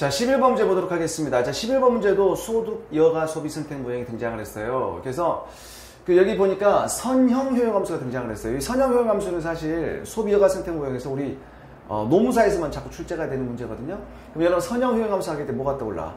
자, 11번 문제 보도록 하겠습니다. 자, 11번 문제도 소득, 여가, 소비 선택 모형이 등장을 했어요. 그래서 여기 보니까 선형 효용함수가 등장을 했어요. 이 선형 효용함수는 사실 소비, 여가, 선택 모형에서 우리 노무사에서만 자꾸 출제가 되는 문제거든요. 그럼 여러분 선형 효용함수 하게 때 뭐가 떠올라?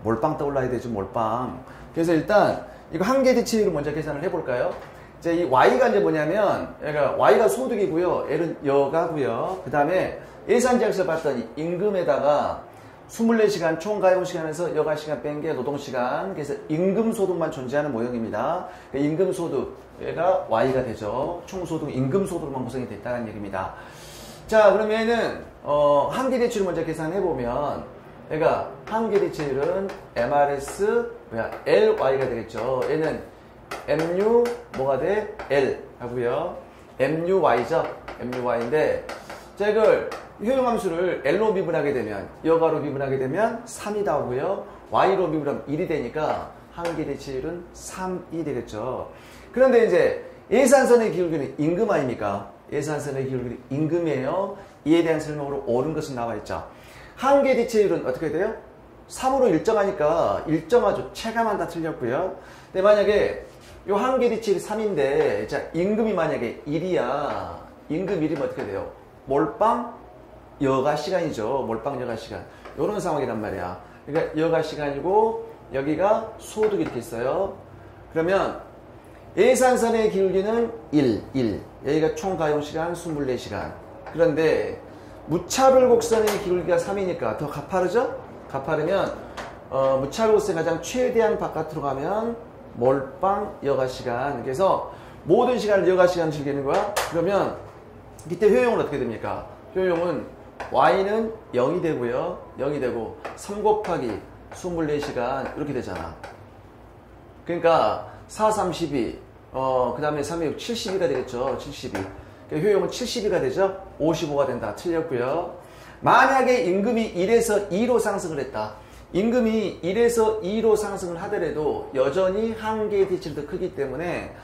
몰빵 떠올라야 되죠, 몰빵. 그래서 일단 이거 한계 대치를 먼저 계산을 해볼까요? 이제 이 y가 이제 뭐냐면, 그러니까 y가 소득이고요, l은 여가고요. 그 다음에 예산지역에서 봤더니 임금에다가 24시간 총 가용시간에서 여가시간 뺀 게 노동시간. 그래서 임금소득만 존재하는 모형입니다. 임금소득, 얘가 y가 되죠. 총소득, 임금소득만 구성이 됐다는 얘기입니다. 자, 그러면은 한계대출을 먼저 계산해보면 얘가 한계대출은 MRS LY가 되겠죠. 얘는 MU 뭐가 돼? L 하고요. MUY죠. MUY인데 자, 이걸 효용함수를 L로 미분하게 되면, 여가로 미분하게 되면 3이 나오고요. Y로 미분하면 1이 되니까 한계대출은 3이 되겠죠. 그런데 이제 예산선의 기울기는 임금 아닙니까? 예산선의 기울기는 임금이에요. 이에 대한 설명으로 옳은 것은 나와 있죠. 한계대체율은 어떻게 돼요? 3으로 일정하니까 일정하죠. 체감만 다 틀렸고요. 근데 만약에 이 한계대체율이 3인데 자, 임금이 만약에 1이야. 임금 1이면 어떻게 돼요? 몰빵 여가 시간이죠. 몰빵 여가 시간. 이런 상황이란 말이야. 그러니까 여가 시간이고 여기가 소득이 이렇게 있어요. 그러면 예산선의 기울기는 1. 여기가 총 가용시간 24시간. 그런데 무차별 곡선의 기울기가 3이니까 더 가파르죠? 가파르면 무차별 곡선이 가장 최대한 바깥으로 가면 몰빵 여가시간. 그래서 모든 시간을 여가시간 즐기는 거야. 그러면 이때 효용은 어떻게 됩니까? 효용은 y는 0이 되고요. 0이 되고 3 곱하기 24시간 이렇게 되잖아. 그러니까 4, 32 그 다음에 3, 6, 72가 되겠죠. 72. 그러니까 효용은 72가 되죠. 55가 된다. 틀렸고요. 만약에 임금이 1에서 2로 상승을 했다. 임금이 1에서 2로 상승을 하더라도 여전히 한계의 대칭이 더 크기 때문에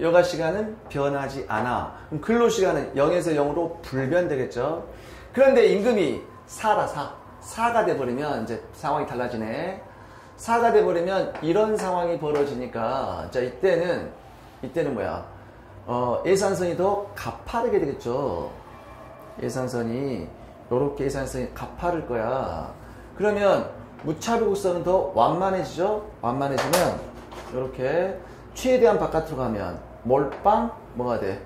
여가시간은 변하지 않아. 그럼 근로시간은 0에서 0으로 불변되겠죠. 그런데 임금이 4라 4가 돼버리면 이제 상황이 달라지네. 4가 돼버리면 이런 상황이 벌어지니까 자 이때는 예산선이 더 가파르게 되겠죠. 예산선이 요렇게 예산선이 가파를 거야. 그러면 무차별 곡선은 더 완만해지죠. 완만해지면 요렇게 최대한 바깥으로 가면 몰빵 뭐가 돼?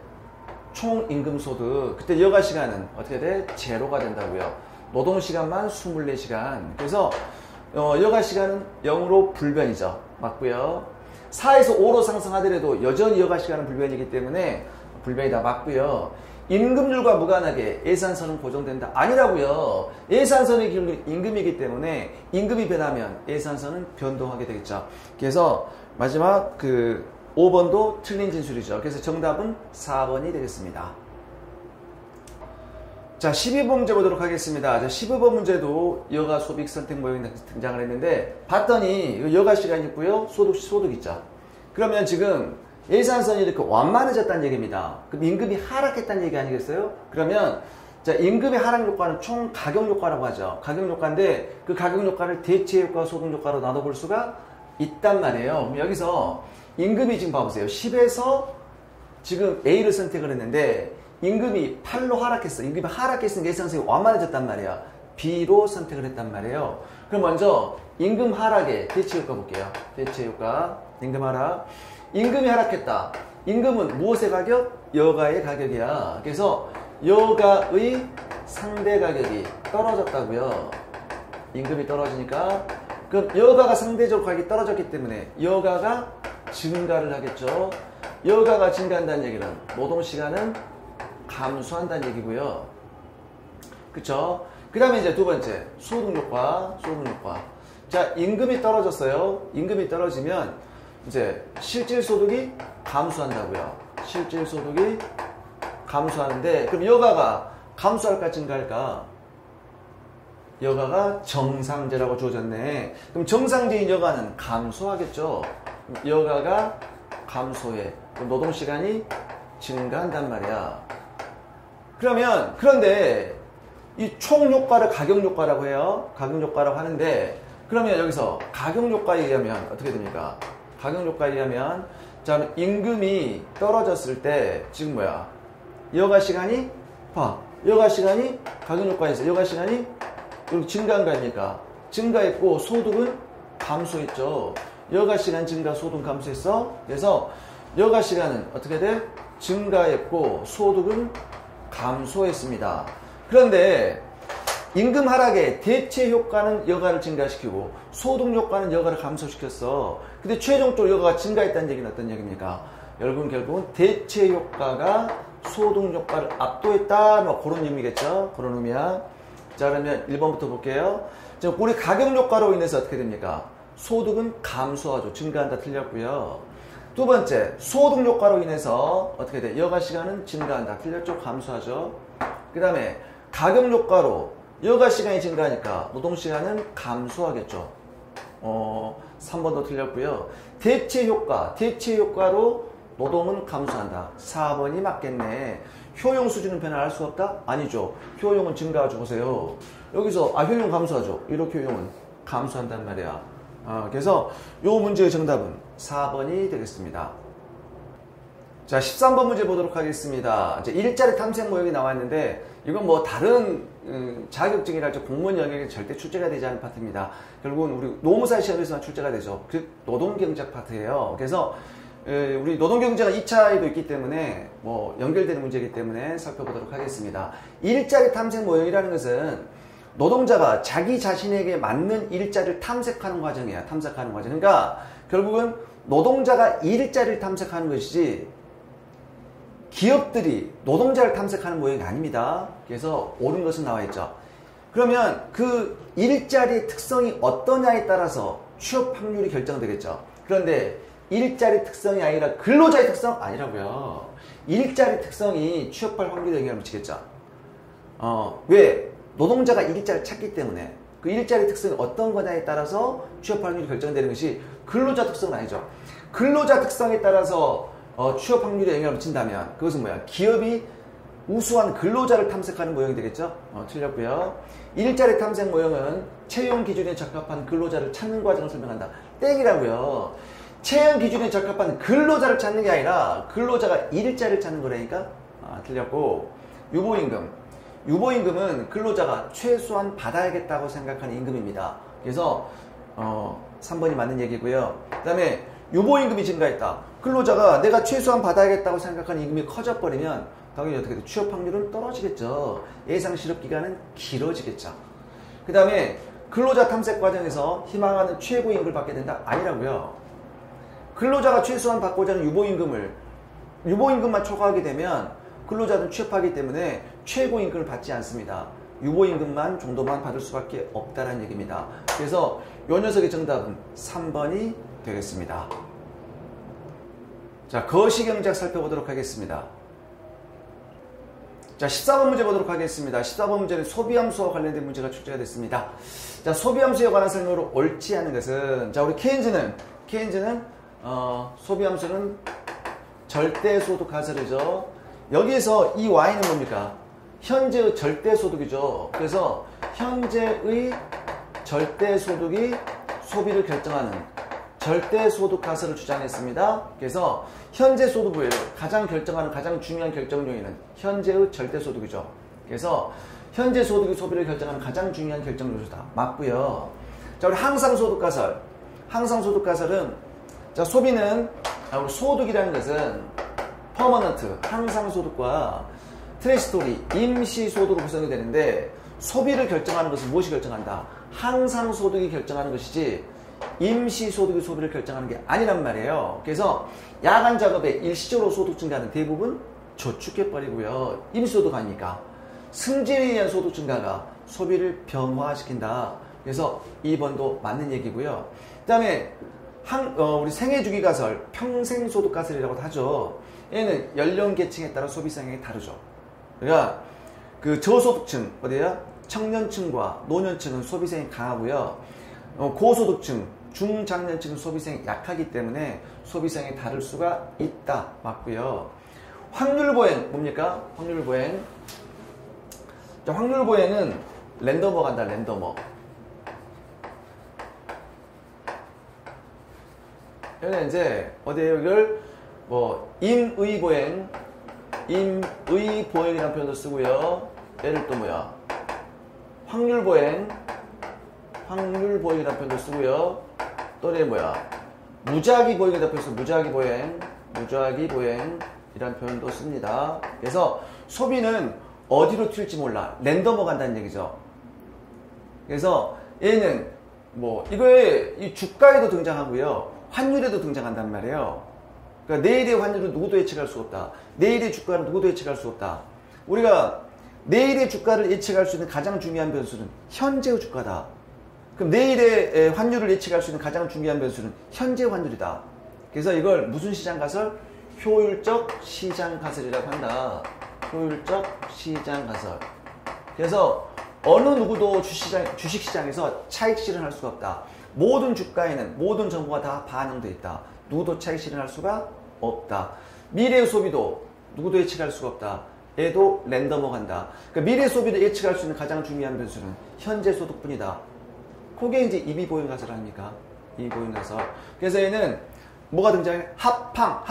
총 임금소득. 그때 여가시간은 어떻게 돼? 제로가 된다고요. 노동시간만 24시간. 그래서 여가시간은 0으로 불변이죠. 맞고요. 4에서 5로 상승하더라도 여전히 여가시간은 불변이기 때문에 불변이다. 맞고요. 임금률과 무관하게 예산선은 고정된다. 아니라고요. 예산선의 기울기는 임금이기 때문에 임금이 변하면 예산선은 변동하게 되겠죠. 그래서 마지막 5번도 틀린 진술이죠. 그래서 정답은 4번이 되겠습니다. 자, 12번 문제 보도록 하겠습니다. 자, 15번 문제도 여가 소득 선택 모형이 등장을 했는데 봤더니 여가 시간 있고요. 소득 있죠. 그러면 지금 예산선이 이렇게 완만해졌다는 얘기입니다. 그럼 임금이 하락했다는 얘기 아니겠어요? 그러면 자, 임금의 하락 효과는 총 가격 효과라고 하죠. 가격 효과인데 그 가격 효과를 대체 효과, 소득 효과로 나눠볼 수가 있단 말이에요. 그럼 여기서 임금이 지금 봐보세요. 10에서 지금 A를 선택을 했는데 임금이 8로 하락했어. 임금이 하락했으니까 예산선이 완만해졌단 말이야. B로 선택을 했단 말이에요. 그럼 먼저 임금 하락의 대체 효과 볼게요. 대체 효과. 임금 하락. 임금이 하락했다. 임금은 무엇의 가격? 여가의 가격이야. 그래서 여가의 상대 가격이 떨어졌다고요. 임금이 떨어지니까 그럼 여가가 상대적으로 가격이 떨어졌기 때문에 여가가 증가를 하겠죠. 여가가 증가한다는 얘기는 노동시간은 감소한다는 얘기고요. 그쵸? 그 다음에 이제 두 번째 소득효과. 자, 임금이 떨어졌어요. 임금이 떨어지면 이제 실질소득이 감소한다고요. 실질소득이 감소하는데 그럼 여가가 감소할까 증가할까? 여가가 정상제라고 주어졌네. 그럼 정상제인 여가는 감소하겠죠. 여가가 감소해. 그럼 노동시간이 증가한단 말이야. 그런데 이 총 효과를 가격 효과라고 해요. 가격 효과라고 하는데, 그러면 여기서 가격 효과에 의하면 어떻게 됩니까? 가격 효과에 의하면, 자, 임금이 떨어졌을 때, 지금 뭐야? 여가 시간이, 여가 시간이 가격 효과에서 여가 시간이 여기 증가한 거 아닙니까? 증가했고, 소득은 감소했죠. 여가 시간 증가, 소득 감소했어. 그래서 여가 시간은 어떻게 돼? 증가했고, 소득은 감소했습니다. 그런데 임금 하락의 대체 효과는 여가를 증가시키고 소득 효과는 여가를 감소시켰어. 근데 최종적으로 여가가 증가했다는 얘기는 어떤 얘기입니까? 여러분 결국은 대체 효과가 소득 효과를 압도했다. 뭐 그런 의미겠죠. 그런 의미야. 자, 그러면 1번부터 볼게요. 자, 우리 가격 효과로 인해서 어떻게 됩니까? 소득은 감소하죠. 증가한다. 틀렸고요. 두 번째, 소득 효과로 인해서 어떻게 돼? 여가 시간은 증가한다. 틀렸죠? 감소하죠. 그 다음에 가격 효과로 여가 시간이 증가하니까 노동 시간은 감소하겠죠. 3번도 틀렸고요. 대체 효과로 노동은 감소한다. 4번이 맞겠네. 효용 수준은 변화할 수 없다? 아니죠. 효용은 증가하죠. 보세요. 여기서 효용 감소하죠. 이렇게 효용은 감소한단 말이야. 그래서 이 문제의 정답은 4번이 되겠습니다. 자, 13번 문제 보도록 하겠습니다. 이제 일자리 탐색 모형이 나왔는데 이건 뭐 다른 자격증이랄지 공무원 영역에 절대 출제가 되지 않은 파트입니다. 결국은 우리 노무사 시험에서만 출제가 되죠. 그 노동경제학 파트예요. 그래서 우리 노동경제가 2차에도 있기 때문에 뭐 연결되는 문제이기 때문에 살펴보도록 하겠습니다. 일자리 탐색 모형이라는 것은 노동자가 자기 자신에게 맞는 일자리를 탐색하는 과정이야. 탐색하는 과정. 그러니까 결국은 노동자가 일자리를 탐색하는 것이지 기업들이 노동자를 탐색하는 모형이 아닙니다. 그래서 옳은 것은 나와 있죠. 그러면 그 일자리의 특성이 어떠냐에 따라서 취업 확률이 결정되겠죠. 그런데 일자리 특성이 아니라 근로자의 특성? 아니라고요. 일자리 특성이 취업할 확률에 영향을 미치겠죠. 왜? 노동자가 일자리를 찾기 때문에 그 일자리 특성이 어떤 거냐에 따라서 취업 확률이 결정되는 것이 근로자 특성은 아니죠. 근로자 특성에 따라서 취업 확률에 영향을 미친다면 그것은 뭐야? 기업이 우수한 근로자를 탐색하는 모형이 되겠죠? 틀렸고요. 일자리 탐색 모형은 채용 기준에 적합한 근로자를 찾는 과정을 설명한다. 땡이라고요. 채용 기준에 적합한 근로자를 찾는 게 아니라 근로자가 일자리를 찾는 거라니까? 틀렸고. 유보임금은 근로자가 최소한 받아야겠다고 생각하는 임금입니다. 그래서 3번이 맞는 얘기고요. 그 다음에 유보임금이 증가했다. 근로자가 내가 최소한 받아야겠다고 생각하는 임금이 커져버리면 당연히 어떻게 돼? 취업 확률은 떨어지겠죠. 예상 실업기간은 길어지겠죠. 그 다음에 근로자 탐색 과정에서 희망하는 최고임금을 받게 된다? 아니라고요. 근로자가 최소한 받고자 하는 유보임금만 초과하게 되면 근로자는 취업하기 때문에 최고임금을 받지 않습니다. 유보임금만 정도만 받을 수밖에 없다는 얘기입니다. 그래서 이 녀석의 정답은 3번이 되겠습니다. 자, 거시경제학 살펴보도록 하겠습니다. 자, 14번 문제 보도록 하겠습니다. 14번 문제는 소비함수와 관련된 문제가 출제가 됐습니다. 자, 소비함수에 관한 설명으로 옳지 않은 것은, 자, 우리 케인즈는 소비함수는 절대소득 가설이죠. 여기에서 이 Y는 뭡니까? 현재의 절대소득이죠. 그래서 현재의 절대소득이 소비를 결정하는 절대소득 가설을 주장했습니다. 그래서 현재 소득을 가장 결정하는 가장 중요한 결정 요인은 현재의 절대소득이죠. 그래서 현재 소득이 소비를 결정하는 가장 중요한 결정 요소다. 맞고요. 자, 우리 항상소득 가설. 항상소득 가설은 자, 소비는 우리 소득이라는 것은 퍼머넌트 항상소득과 트랜시토리 임시소득으로 구성이 되는데 소비를 결정하는 것은 무엇이 결정한다? 항상소득이 결정하는 것이지 임시소득이 소비를 결정하는 게 아니란 말이에요. 그래서 야간 작업에 일시적으로 소득 증가는 대부분 저축해버리고요. 임시소득 아닙니까? 승진에 의한 소득 증가가 소비를 변화시킨다. 그래서 2번도 맞는 얘기고요. 그 다음에 우리 생애주기 가설, 평생소득 가설이라고도 하죠. 얘는 연령계층에 따라 소비 성향이 다르죠. 그러니까 그 저소득층, 어디야? 청년층과 노년층은 소비성이 강하고요. 고소득층, 중장년층은 소비성이 약하기 때문에 소비성이 다를 수가 있다. 맞고요. 확률보행 뭡니까? 확률보행. 자, 확률 보행은 랜덤어 간다, 랜덤어. 여기 이제 어디에 여기를 뭐 임의 보행, 임의 보행이라는 표현도 쓰고요. 얘를 또 뭐야? 확률 보행, 확률 보행이라는 표현도 쓰고요. 또 얘 뭐야? 무작위 보행이라는 표현도 무작위 보행, 무작위 보행이라는 표현도 씁니다. 그래서 소비는 어디로 튈지 몰라. 랜덤어 간다는 얘기죠. 그래서 얘는 뭐 이거에 이 주가에도 등장하고요. 환율에도 등장한단 말이에요. 그러니까 내일의 환율은 누구도 예측할 수 없다. 내일의 주가는 누구도 예측할 수 없다. 우리가 내일의 주가를 예측할 수 있는 가장 중요한 변수는 현재의 주가다. 그럼 내일의 환율을 예측할 수 있는 가장 중요한 변수는 현재 환율이다. 그래서 이걸 무슨 시장 가설? 효율적 시장 가설이라고 한다. 효율적 시장 가설. 그래서 어느 누구도 주식시장에서 차익 실현할 수가 없다. 모든 주가에는 모든 정보가 다 반영되어 있다. 누구도 차익 실현할 수가 없다. 미래의 소비도 누구도 예측할 수가 없다. 얘도 랜덤어 간다. 그러니까 미래 소비를 예측할 수 있는 가장 중요한 변수는 현재 소득뿐이다. 그게 이제 이비보행 가설 아닙니까? 이비보행 가설. 그래서 얘는 뭐가 등장해? 합팡.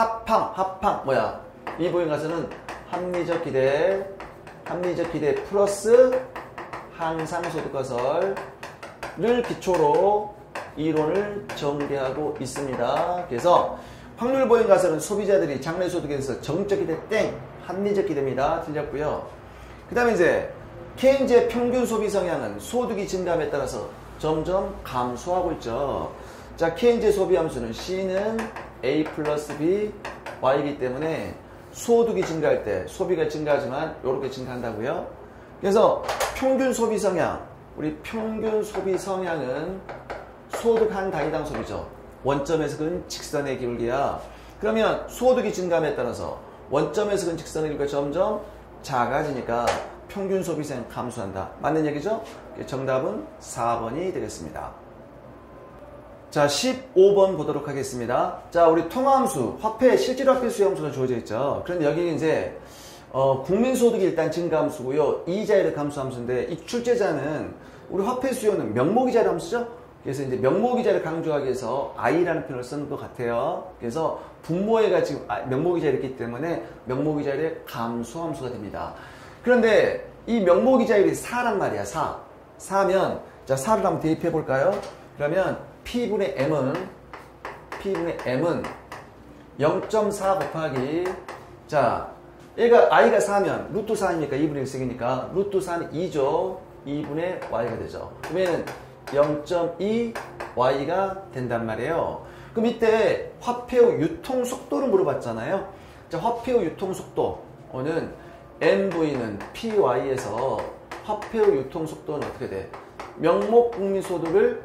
뭐야? 이비보행 가설은 합리적 기대 플러스 항상소득 가설을 기초로 이론을 전개하고 있습니다. 그래서 확률 보행 가설은 소비자들이 장래 소득에 대해서 정적 기대 땡, 합리적 기대입니다. 틀렸고요. 그 다음에 이제 케인즈의 평균 소비 성향은 소득이 증가함에 따라서 점점 감소하고 있죠. 자, 케인즈의 소비 함수는 C는 A 플러스 B Y이기 때문에 소득이 증가할 때 소비가 증가하지만 이렇게 증가한다고요. 그래서 평균 소비 성향, 우리 평균 소비 성향은 소득 한 단위당 소비죠. 원점에서 근 직선의 기울기야. 그러면 소득이 증가함에 따라서 원점에서 근 직선의 기울기가 점점 작아지니까 평균 소비성 감소한다. 맞는 얘기죠? 정답은 4번이 되겠습니다. 자, 15번 보도록 하겠습니다. 자, 우리 통화함수, 화폐, 실제로 화폐 수요함수가 주어져 있죠. 그런데 여기는 이제 국민소득이 일단 증가함수고요. 이자율의 감소함수인데 이 출제자는 우리 화폐 수요는 명목이자율 함수죠. 그래서 이제 명목이자를 강조하기 위해서 I라는 표현을 쓰는 것 같아요. 그래서 분모에가 지금 명목이자율이 있기 때문에 명목이자율의 감소함수가 됩니다. 그런데 이 명목이자율이 4란 말이야. 4면 자 4를 한번 대입해 볼까요? 그러면 P분의 M은 0.4 곱하기 자 얘가 I가 4면 루트 4이니까 2분의 1씩이니까 루트 4는 2죠. 2분의 Y가 되죠. 그러면 0.2 Y가 된단 말이에요. 그럼 이때 화폐의 유통 속도를 물어봤잖아요. 자, 화폐의 유통 속도는 MV는 PY에서 화폐의 유통 속도는 어떻게 돼? 명목 국민소득을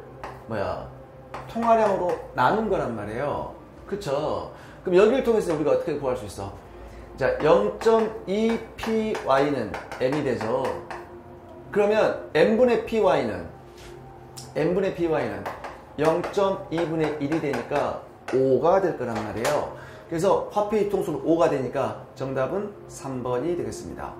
통화량으로 나눈 거란 말이에요. 그쵸? 그럼 여기를 통해서 우리가 어떻게 구할 수 있어? 자, 0.2 PY는 M이 되죠. 그러면 M분의 PY는 0.2분의 1이 되니까 5가 될 거란 말이에요. 그래서 화폐 유통수는 5가 되니까 정답은 3번이 되겠습니다.